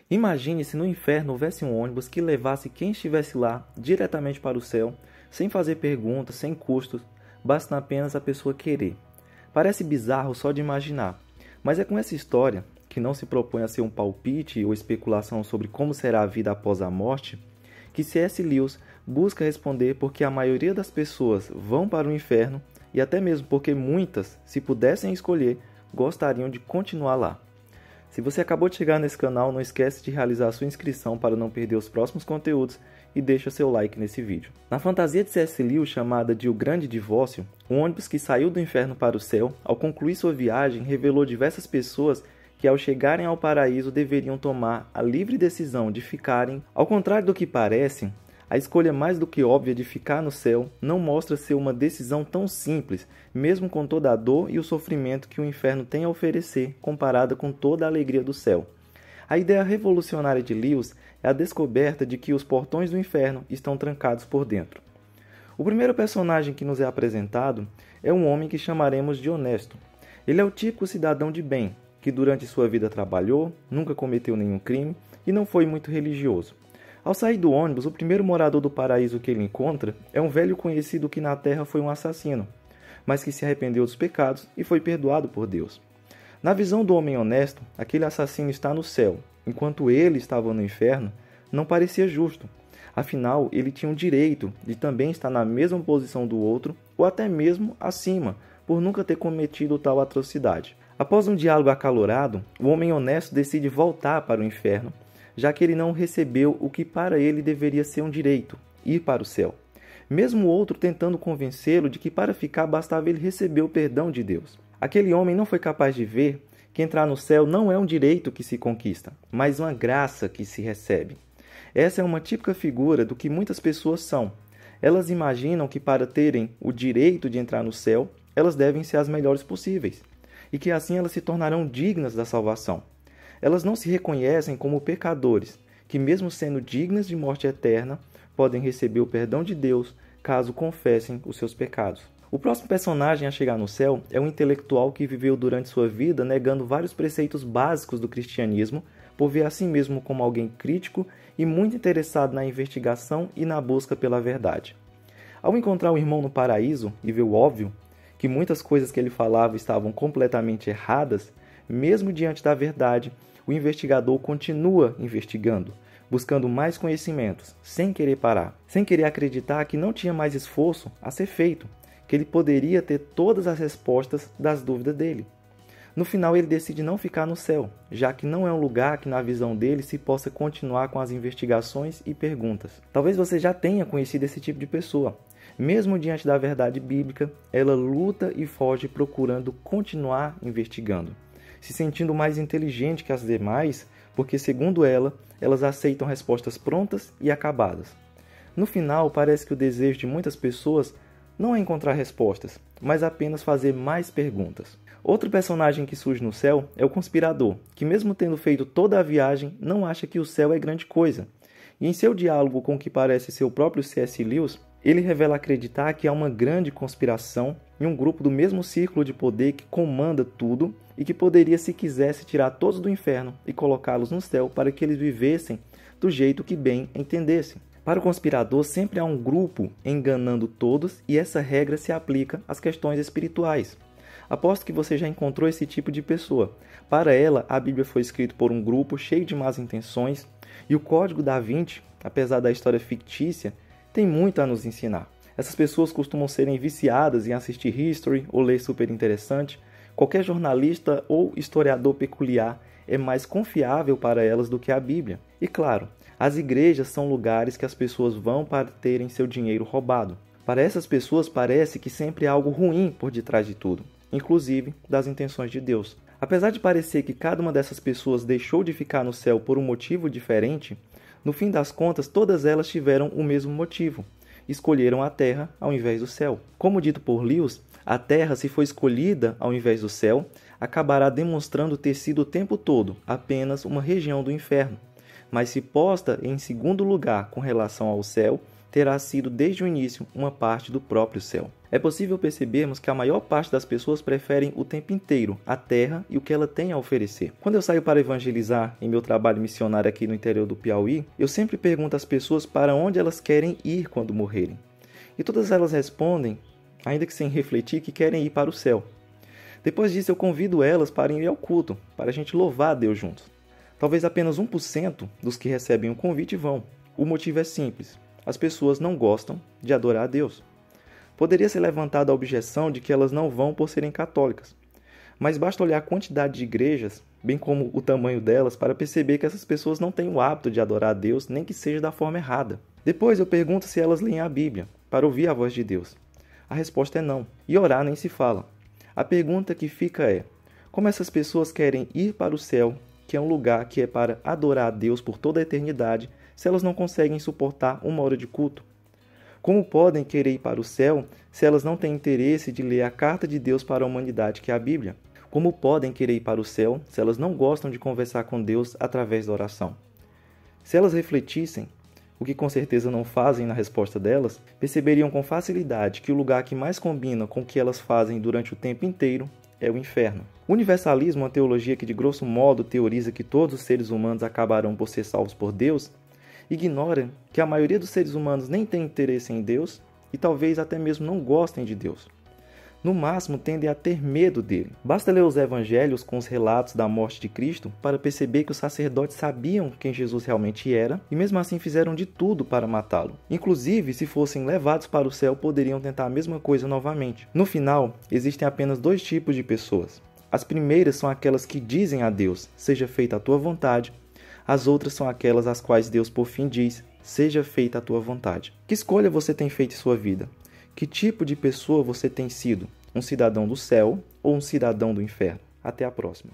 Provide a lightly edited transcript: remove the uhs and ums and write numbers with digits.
Imagine se no inferno houvesse um ônibus que levasse quem estivesse lá diretamente para o céu, sem fazer perguntas, sem custos, basta apenas a pessoa querer. Parece bizarro só de imaginar, mas é com essa história, que não se propõe a ser um palpite ou especulação sobre como será a vida após a morte, que C.S. Lewis busca responder porque a maioria das pessoas vão para o inferno e até mesmo porque muitas, se pudessem escolher, gostariam de continuar lá. Se você acabou de chegar nesse canal, não esquece de realizar a sua inscrição para não perder os próximos conteúdos e deixa seu like nesse vídeo. Na fantasia de C.S. Lewis, chamada de O Grande Divórcio, um ônibus que saiu do inferno para o céu, ao concluir sua viagem, revelou diversas pessoas que ao chegarem ao paraíso deveriam tomar a livre decisão de ficarem. Ao contrário do que parece, a escolha mais do que óbvia de ficar no céu não mostra ser uma decisão tão simples, mesmo com toda a dor e o sofrimento que o inferno tem a oferecer, comparada com toda a alegria do céu. A ideia revolucionária de Lewis é a descoberta de que os portões do inferno estão trancados por dentro. O primeiro personagem que nos é apresentado é um homem que chamaremos de honesto. Ele é o típico cidadão de bem, que durante sua vida trabalhou, nunca cometeu nenhum crime e não foi muito religioso. Ao sair do ônibus, o primeiro morador do paraíso que ele encontra é um velho conhecido que na terra foi um assassino, mas que se arrependeu dos pecados e foi perdoado por Deus. Na visão do homem honesto, aquele assassino está no céu, enquanto ele estava no inferno. Não parecia justo. Afinal, ele tinha o direito de também estar na mesma posição do outro, ou até mesmo acima, por nunca ter cometido tal atrocidade. Após um diálogo acalorado, o homem honesto decide voltar para o inferno, já que ele não recebeu o que para ele deveria ser um direito, ir para o céu. Mesmo o outro tentando convencê-lo de que para ficar bastava ele receber o perdão de Deus. Aquele homem não foi capaz de ver que entrar no céu não é um direito que se conquista, mas uma graça que se recebe. Essa é uma típica figura do que muitas pessoas são. Elas imaginam que para terem o direito de entrar no céu, elas devem ser as melhores possíveis, e que assim elas se tornarão dignas da salvação. Elas não se reconhecem como pecadores, que mesmo sendo dignas de morte eterna, podem receber o perdão de Deus caso confessem os seus pecados. O próximo personagem a chegar no céu é um intelectual que viveu durante sua vida negando vários preceitos básicos do cristianismo, por ver a si mesmo como alguém crítico e muito interessado na investigação e na busca pela verdade. Ao encontrar o irmão no paraíso e ver o óbvio, que muitas coisas que ele falava estavam completamente erradas, mesmo diante da verdade, o investigador continua investigando, buscando mais conhecimentos, sem querer parar, sem querer acreditar que não tinha mais esforço a ser feito, que ele poderia ter todas as respostas das dúvidas dele. No final, ele decide não ficar no céu, já que não é um lugar que, na visão dele, se possa continuar com as investigações e perguntas. Talvez você já tenha conhecido esse tipo de pessoa. Mesmo diante da verdade bíblica, ela luta e foge procurando continuar investigando, se sentindo mais inteligente que as demais, porque, segundo ela, elas aceitam respostas prontas e acabadas. No final, parece que o desejo de muitas pessoas não é encontrar respostas, mas apenas fazer mais perguntas. Outro personagem que surge no céu é o conspirador, que mesmo tendo feito toda a viagem, não acha que o céu é grande coisa. E em seu diálogo com o que parece ser o próprio C.S. Lewis, ele revela acreditar que há uma grande conspiração em um grupo do mesmo círculo de poder que comanda tudo e que poderia, se quisesse, tirar todos do inferno e colocá-los no céu para que eles vivessem do jeito que bem entendessem. Para o conspirador, sempre há um grupo enganando todos e essa regra se aplica às questões espirituais. Aposto que você já encontrou esse tipo de pessoa. Para ela, a Bíblia foi escrita por um grupo cheio de más intenções e o Código da Vinci, apesar da história fictícia, tem muito a nos ensinar. Essas pessoas costumam serem viciadas em assistir History ou ler Super Interessante. Qualquer jornalista ou historiador peculiar é mais confiável para elas do que a Bíblia. E claro, as igrejas são lugares que as pessoas vão para terem seu dinheiro roubado. Para essas pessoas parece que sempre há algo ruim por detrás de tudo, inclusive das intenções de Deus. Apesar de parecer que cada uma dessas pessoas deixou de ficar no céu por um motivo diferente, no fim das contas todas elas tiveram o mesmo motivo. Escolheram a terra ao invés do céu. Como dito por Lewis, a terra, se for escolhida ao invés do céu, acabará demonstrando ter sido o tempo todo apenas uma região do inferno. Mas se posta em segundo lugar com relação ao céu, terá sido desde o início uma parte do próprio céu. É possível percebermos que a maior parte das pessoas preferem o tempo inteiro a terra e o que ela tem a oferecer. Quando eu saio para evangelizar em meu trabalho missionário aqui no interior do Piauí, eu sempre pergunto às pessoas para onde elas querem ir quando morrerem. E todas elas respondem, ainda que sem refletir, que querem ir para o céu. Depois disso, eu convido elas para ir ao culto, para a gente louvar a Deus juntos. Talvez apenas 1% dos que recebem o convite vão. O motivo é simples: as pessoas não gostam de adorar a Deus. Poderia ser levantada a objeção de que elas não vão por serem católicas, mas basta olhar a quantidade de igrejas, bem como o tamanho delas, para perceber que essas pessoas não têm o hábito de adorar a Deus, nem que seja da forma errada. Depois eu pergunto se elas leem a Bíblia, para ouvir a voz de Deus. A resposta é não, e orar nem se fala. A pergunta que fica é: como essas pessoas querem ir para o céu, que é um lugar que é para adorar a Deus por toda a eternidade, se elas não conseguem suportar uma hora de culto? Como podem querer ir para o céu se elas não têm interesse de ler a carta de Deus para a humanidade, que é a Bíblia? Como podem querer ir para o céu se elas não gostam de conversar com Deus através da oração? Se elas refletissem, o que com certeza não fazem na resposta delas, perceberiam com facilidade que o lugar que mais combina com o que elas fazem durante o tempo inteiro é o inferno. O universalismo, uma teologia que de grosso modo teoriza que todos os seres humanos acabarão por ser salvos por Deus, ignora que a maioria dos seres humanos nem tem interesse em Deus e talvez até mesmo não gostem de Deus. No máximo, tendem a ter medo dele. Basta ler os evangelhos com os relatos da morte de Cristo para perceber que os sacerdotes sabiam quem Jesus realmente era e mesmo assim fizeram de tudo para matá-lo. Inclusive, se fossem levados para o céu, poderiam tentar a mesma coisa novamente. No final, existem apenas dois tipos de pessoas. As primeiras são aquelas que dizem a Deus: seja feita a tua vontade. As outras são aquelas às quais Deus por fim diz: seja feita a tua vontade. Que escolha você tem feito em sua vida? Que tipo de pessoa você tem sido? Um cidadão do céu ou um cidadão do inferno? Até a próxima.